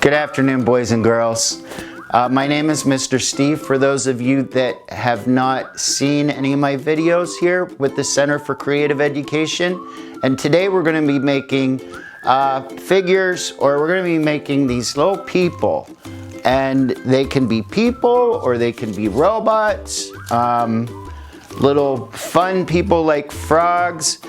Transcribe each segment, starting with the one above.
Good afternoon, boys and girls. My name is Mr. Steve. For those of you that have not seen any of my videos here with the Center for Creative Education, and today we're going to be making figures, or we're going to be making these little people, and they can be people or they can be robots, little fun people like frogs.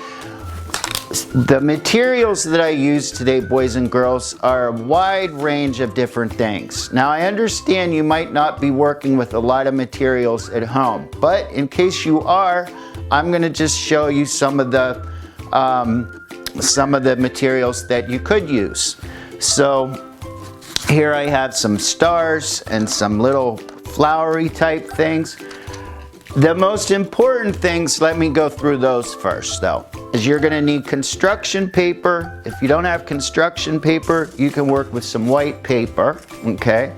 The materials that I use today, boys and girls, are a wide range of different things. Now, I understand you might not be working with a lot of materials at home, but in case you are, I'm going to just show you some of the materials that you could use. So here I have some stars and some little flowery type things. The most important things, let me go through those first though, is you're going to need construction paper. If you don't have construction paper, you can work with some white paper, okay?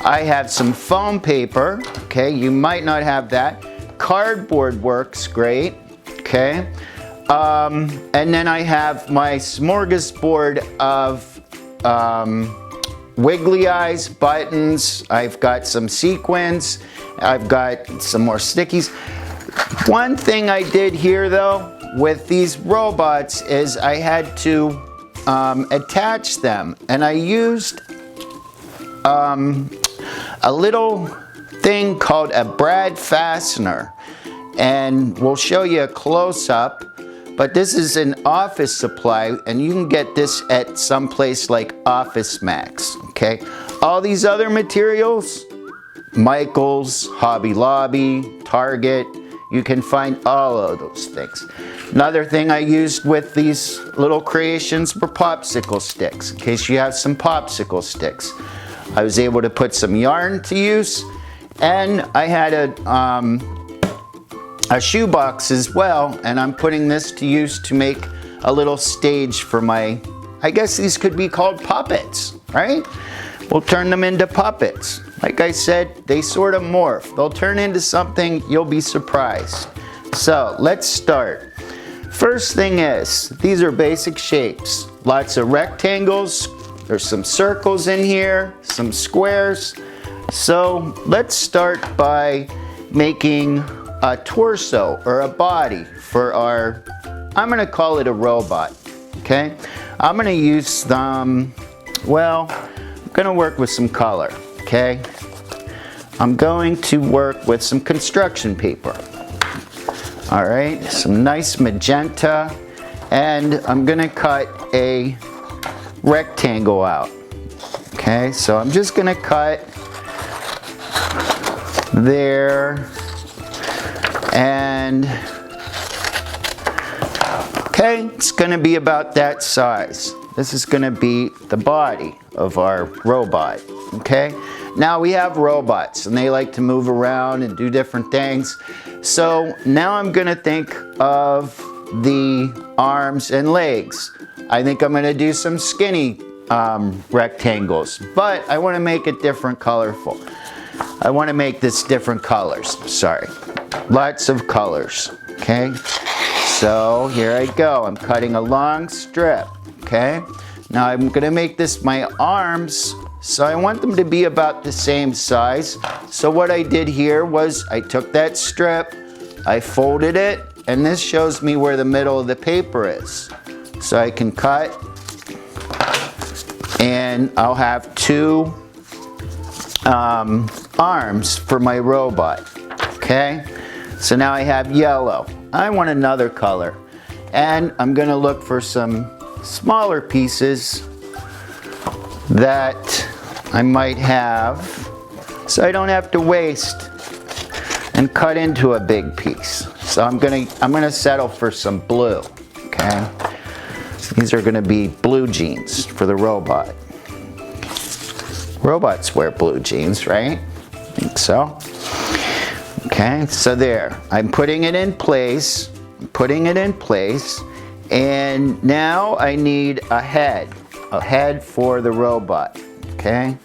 I have some foam paper, okay? You might not have that. Cardboard works great, okay? And then I have my smorgasbord of wiggly eyes, buttons. I've got some sequins. I've got some more stickies. One thing I did here though with these robots is I had to attach them, and I used a little thing called a brad fastener, and we'll show you a close-up, but this is an office supply and you can get this at some place like Office Max, okay? All these other materials, Michael's, Hobby Lobby, Target, you can find all of those things. Another thing I used with these little creations were popsicle sticks, in case you have some popsicle sticks. I was able to put some yarn to use, and I had a shoebox as well, and I'm putting this to use to make a little stage for my, I guess these could be called puppets, right? We'll turn them into puppets. Like I said, they sort of morph. They'll turn into something, you'll be surprised. So let's start. First thing is, these are basic shapes. Lots of rectangles, there's some circles in here, some squares. So let's start by making a torso or a body for our, I'm gonna call it a robot, okay? I'm gonna use I'm gonna work with some color, okay? I'm going to work with some construction paper. All right, some nice magenta, and I'm gonna cut a rectangle out, okay? So I'm just gonna cut there, and okay, it's gonna be about that size. This is gonna be the body of our robot, okay? Now we have robots and they like to move around and do different things. So now I'm gonna think of the arms and legs. I think I'm gonna do some skinny rectangles, but I wanna make it different, colorful. I wanna make this different colors, sorry. Lots of colors, okay? So here I go, I'm cutting a long strip, okay? Now I'm gonna make this my arms, so I want them to be about the same size. So what I did here was I took that strip, I folded it, and this shows me where the middle of the paper is. So I can cut, and I'll have two arms for my robot, okay? So now I have yellow. I want another color, and I'm gonna look for some smaller pieces that I might have, so I don't have to waste and cut into a big piece. So I'm gonna settle for some blue, okay? These are gonna be blue jeans for the robot. Robots wear blue jeans, right? I think so. Okay, so there. I'm putting it in place. And now I need a head for the robot, okay?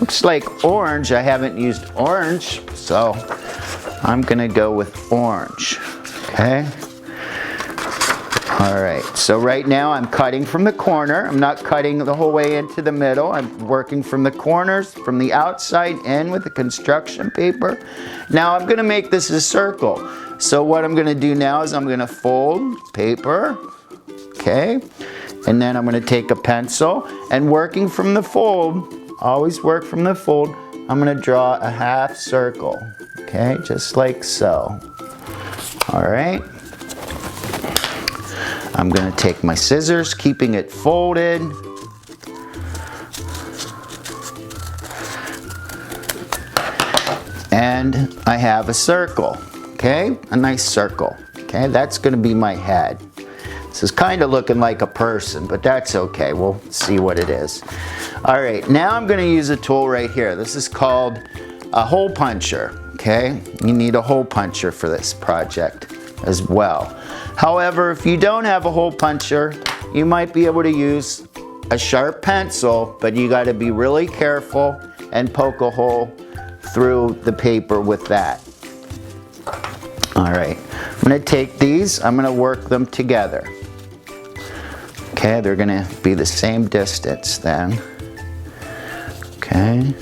Looks like orange. I haven't used orange, so I'm gonna go with orange, okay? All right, so right now I'm cutting from the corner. I'm not cutting the whole way into the middle. I'm working from the corners, from the outside in with the construction paper. Now I'm gonna make this a circle. So what I'm gonna do now is I'm gonna fold paper, okay? And then I'm gonna take a pencil and working from the fold, always work from the fold, I'm gonna draw a half circle, okay? Just like so, all right? I'm gonna take my scissors, keeping it folded. And I have a circle, okay? A nice circle, okay? That's gonna be my head. This is kind of looking like a person, but that's okay. We'll see what it is. All right, now I'm gonna use a tool right here. This is called a hole puncher, okay? You need a hole puncher for this project as well. However, if you don't have a hole puncher, you might be able to use a sharp pencil, but you gotta be really careful and poke a hole through the paper with that. All right, I'm gonna take these, I'm gonna work them together. Okay, they're gonna be the same distance then. Okay.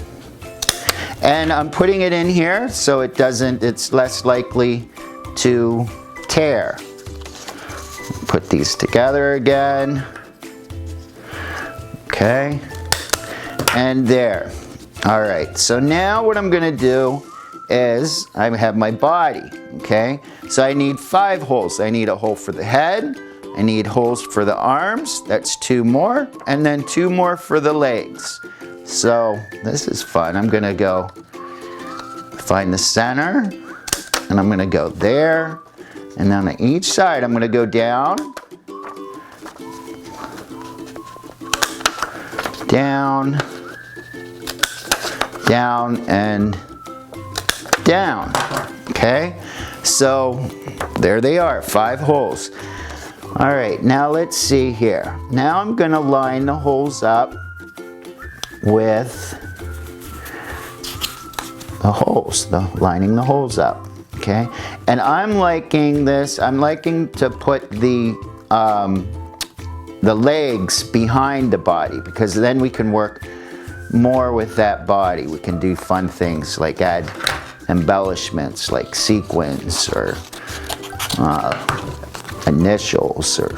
And I'm putting it in here so it's less likely to tear. Put these together again. Okay. And there. All right, so now what I'm gonna do is I have my body, okay? So I need 5 holes. I need a hole for the head, I need holes for the arms, that's 2 more, and then 2 more for the legs. So this is fun. I'm gonna go find the center, and I'm gonna go there, and then on each side I'm gonna go down, down, down, and down, okay? So there they are, 5 holes. All right, now let's see here. Now I'm gonna line the holes up with the holes, lining the holes up, okay? And I'm liking this, I'm liking to put the legs behind the body because then we can work more with that body. We can do fun things like add embellishments like sequins or initials or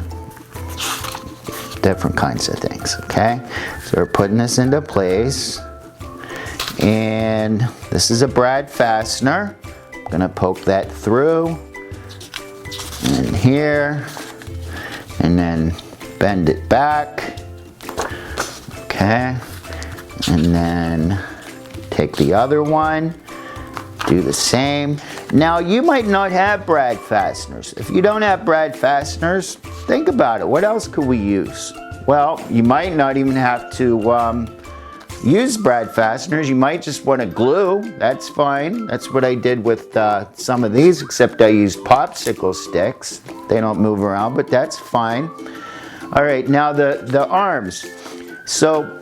different kinds of things, okay? So we're putting this into place, and this is a brad fastener. I'm gonna poke that through and here, and then bend it back, okay? And then take the other one, do the same. Now you might not have brad fasteners. If you don't have brad fasteners, think about it. What else could we use? Well, you might not even have to use brad fasteners. You might just want to glue. That's fine. That's what I did with some of these, except I used popsicle sticks. They don't move around, but that's fine. All right, now the arms. So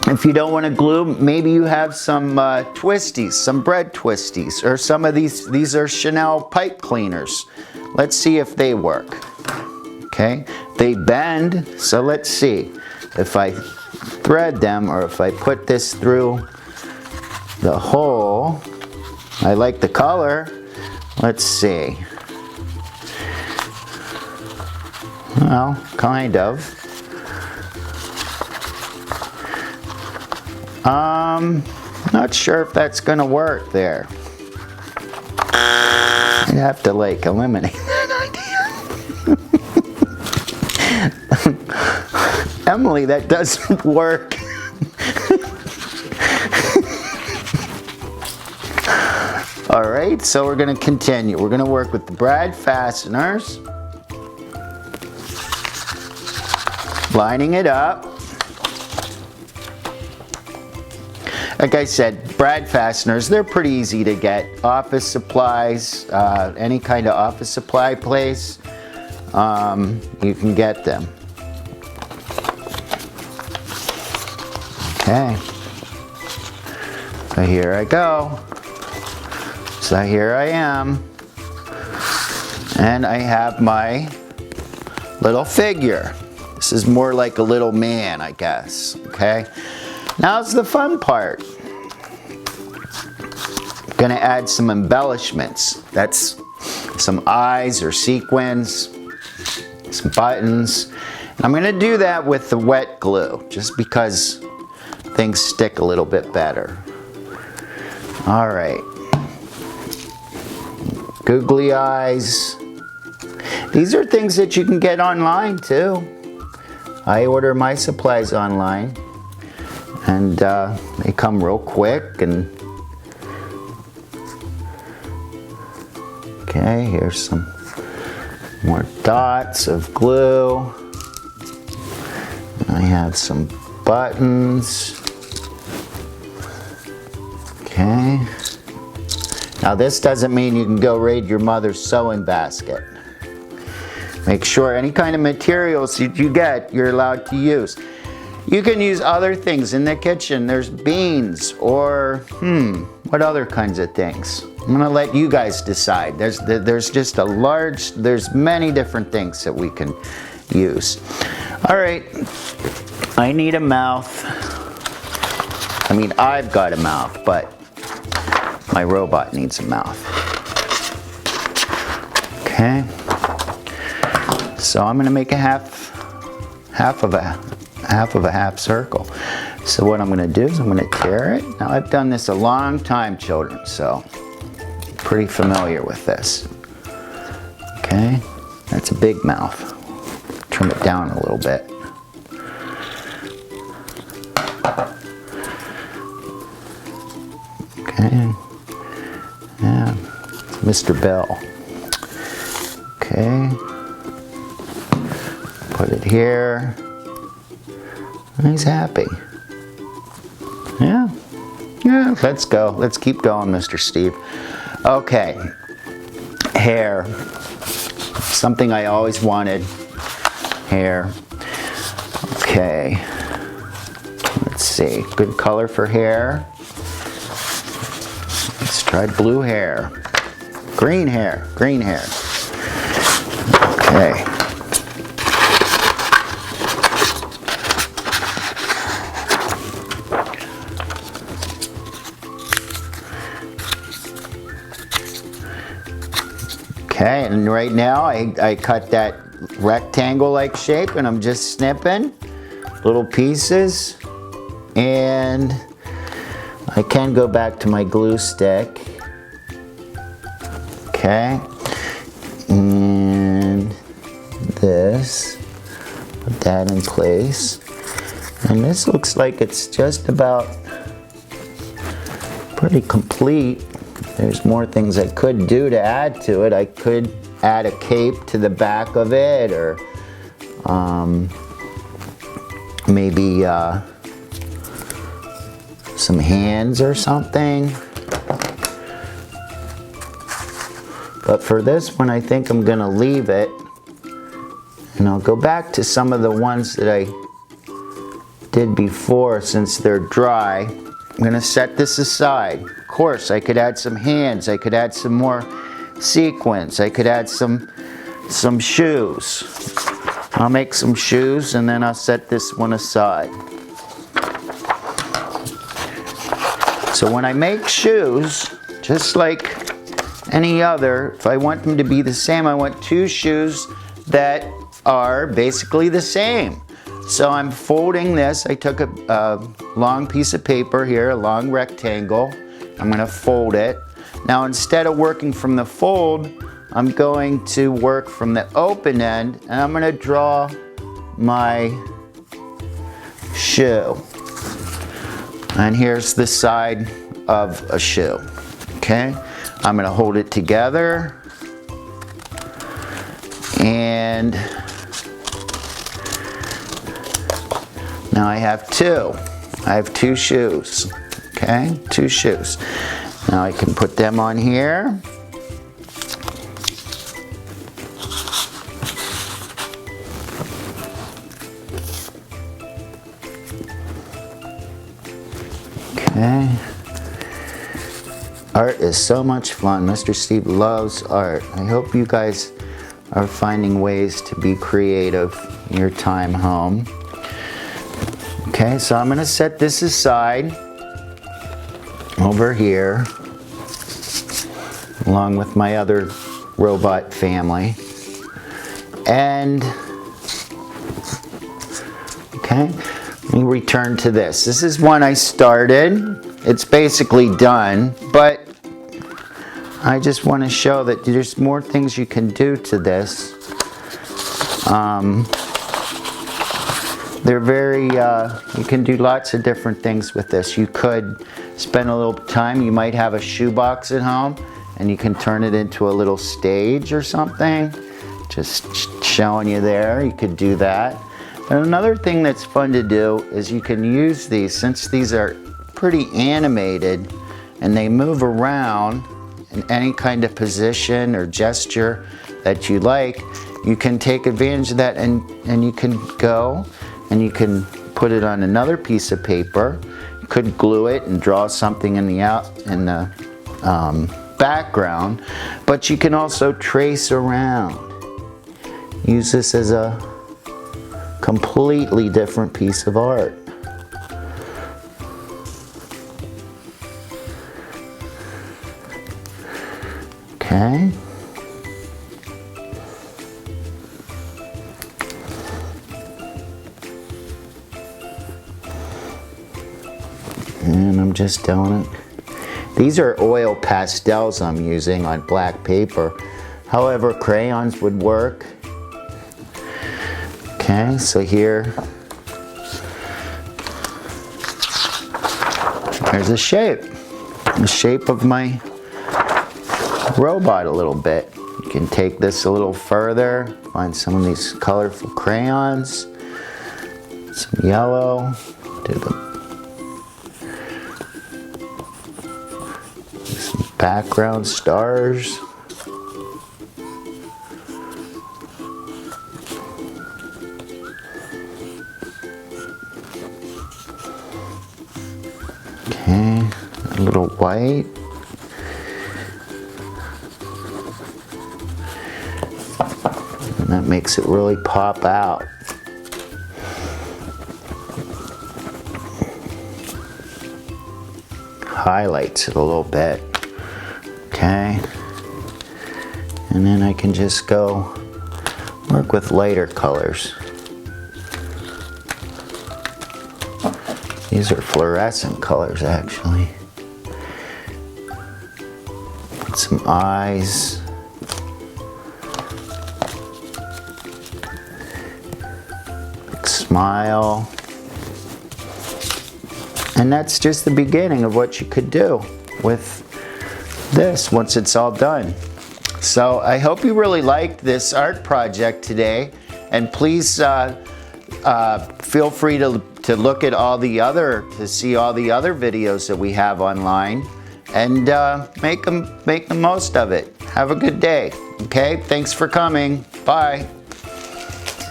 if you don't want to glue, maybe you have some twisties, some bread twisties, or some of these are Chanel pipe cleaners. Let's see if they work. Okay, they bend, so let's see. If I thread them, or if I put this through the hole, I like the color. Let's see. Well, kind of. Not sure if that's gonna work there. I'd have to like eliminate that idea. Emily, that doesn't work. All right, so we're gonna continue. We're gonna work with the brad fasteners, lining it up. Like I said, brad fasteners, they're pretty easy to get. Office supplies, any kind of office supply place, you can get them. Okay, so here I go. So here I am, and I have my little figure. This is more like a little man, I guess, okay? Now's the fun part. I'm gonna add some embellishments. That's some eyes or sequins, some buttons. And I'm gonna do that with the wet glue, just because things stick a little bit better. All right. Googly eyes. These are things that you can get online too. I order my supplies online, and they come real quick. And okay, here's some more dots of glue. I have some buttons. Okay. Now this doesn't mean you can go raid your mother's sewing basket. Make sure any kind of materials you get, you're allowed to use. You can use other things in the kitchen. There's beans or, what other kinds of things? I'm gonna let you guys decide. There's just there's many different things that we can use. All right, I need a mouth. I mean, I've got a mouth, but my robot needs a mouth. Okay. So I'm going to make a half of a half circle. So what I'm going to do is I'm going to tear it. Now I've done this a long time, children, so I'm pretty familiar with this. Okay, that's a big mouth. Trim it down a little bit. Okay, yeah, Mr. Bell. Okay. Put it here. He's happy. Yeah. Yeah, let's go. Let's keep going, Mr. Steve. Okay. Hair. Something I always wanted. Hair. Okay. Let's see. Good color for hair. Let's try blue hair. Green hair. Green hair. Okay. Okay, and right now I cut that rectangle-like shape, and I'm just snipping little pieces, and I can go back to my glue stick. Okay, and this, put that in place, and this looks like it's just about pretty complete. There's more things I could do to add to it. I could add a cape to the back of it, or maybe some hands or something. But for this one, I think I'm gonna leave it, and I'll go back to some of the ones that I did before since they're dry. I'm gonna set this aside. Of course, I could add some hands. I could add some more sequins. I could add some shoes. I'll make some shoes, and then I'll set this one aside. So when I make shoes, just like any other, if I want them to be the same, I want two shoes that are basically the same. So I'm folding this. I took a long piece of paper here, a long rectangle. I'm going to fold it. Now instead of working from the fold, I'm going to work from the open end, and I'm going to draw my shoe. And here's the side of a shoe. Okay? I'm going to hold it together, and now I have two. I have two shoes. Okay, two shoes. Now I can put them on here. Okay. Art is so much fun. Mr. Steve loves art. I hope you guys are finding ways to be creative in your time home. Okay, so I'm going to set this aside over here along with my other robot family. And okay, let me return to this. This is one I started. It's basically done, but I just want to show that there's more things you can do to this. They're very, you can do lots of different things with this. You could spend a little time, you might have a shoebox at home, and you can turn it into a little stage or something. Just showing you there, you could do that. And another thing that's fun to do is you can use these, since these are pretty animated and they move around in any kind of position or gesture that you like, you can take advantage of that and you can go and you can put it on another piece of paper. You could glue it and draw something in the background, but you can also trace around. Use this as a completely different piece of art. Okay. And I'm just doing it. These are oil pastels I'm using on black paper. However, crayons would work. Okay, so here, there's the shape of my robot a little bit. You can take this a little further, find some of these colorful crayons, some yellow, do some background stars. Okay, a little white. And that makes it really pop out. Highlights it a little bit. Okay. And then I can just go work with lighter colors. These are fluorescent colors, actually. Put some eyes. Big smile. And that's just the beginning of what you could do with this once it's all done. So I hope you really liked this art project today. And please feel free to look at to see all the other videos that we have online, and make the most of it. Have a good day. Okay, thanks for coming. Bye.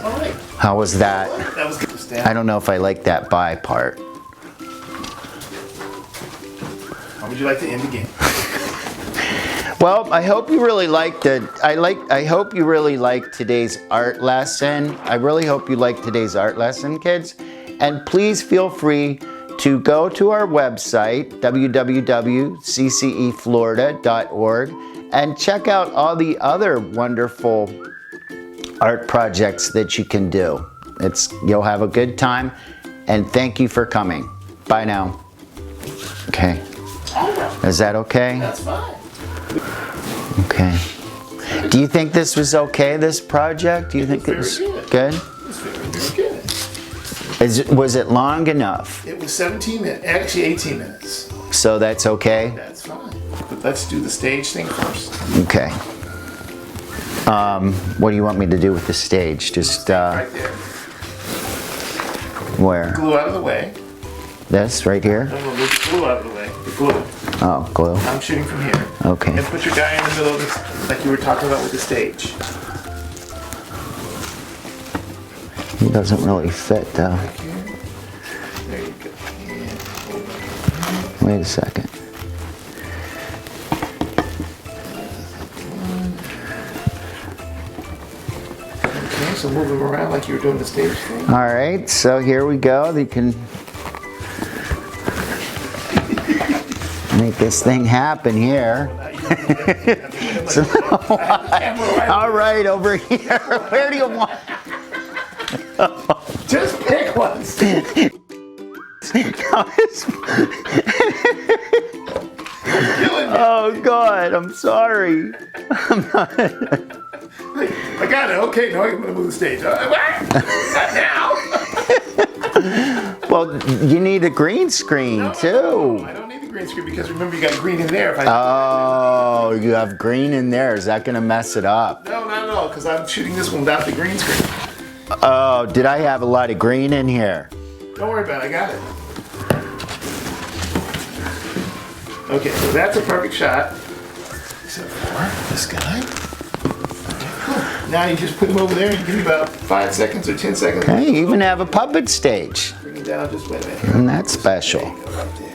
All right. How was that? That was good, Stan. I don't know if I like that bye part. How would you like to end the game? Well, I hope you really liked it. I hope you really liked today's art lesson. I really hope you liked today's art lesson, kids. And please feel free to go to our website, www.cceflorida.org, and check out all the other wonderful art projects that you can do. You'll have a good time, and thank you for coming. Bye now. Okay. Is that okay? That's fine. Okay. Do you think this was okay, this project? Do you think it was good? It was very good. Was it long enough? It was 17 minutes, actually 18 minutes. So that's okay? That's fine. But let's do the stage thing first. Okay. What do you want me to do with the stage? Just, Right there. where? Glue out of the way. This, right here? No, move the glue out of the way. The glue. Oh, glue. I'm shooting from here. Okay. And put your guy in the middle of this, like you were talking about with the stage. It doesn't really fit, though. There you go. And over. Wait a second. so move them around like you were doing the stage thing. All right, so here we go. You can make this thing happen here. So, all right, over here. Where do you want? Just pick one. Oh God, I'm sorry. I got it. Okay, now I'm gonna move the stage. Not now. Well, you need a green screen too. I don't need the green screen because remember you got green in there. Oh, you have green in there. Is that gonna mess it up? No, not at all, because I'm shooting this one without the green screen. Oh, did I have a lot of green in here? Don't worry about it, I got it. Okay, so that's a perfect shot. Except for this guy. Okay, cool. Now you just put him over there and give me about 5 seconds or 10 seconds. Hey, you even have a puppet stage. Bring him down, just wait a minute. Isn't that special? There you go, right there.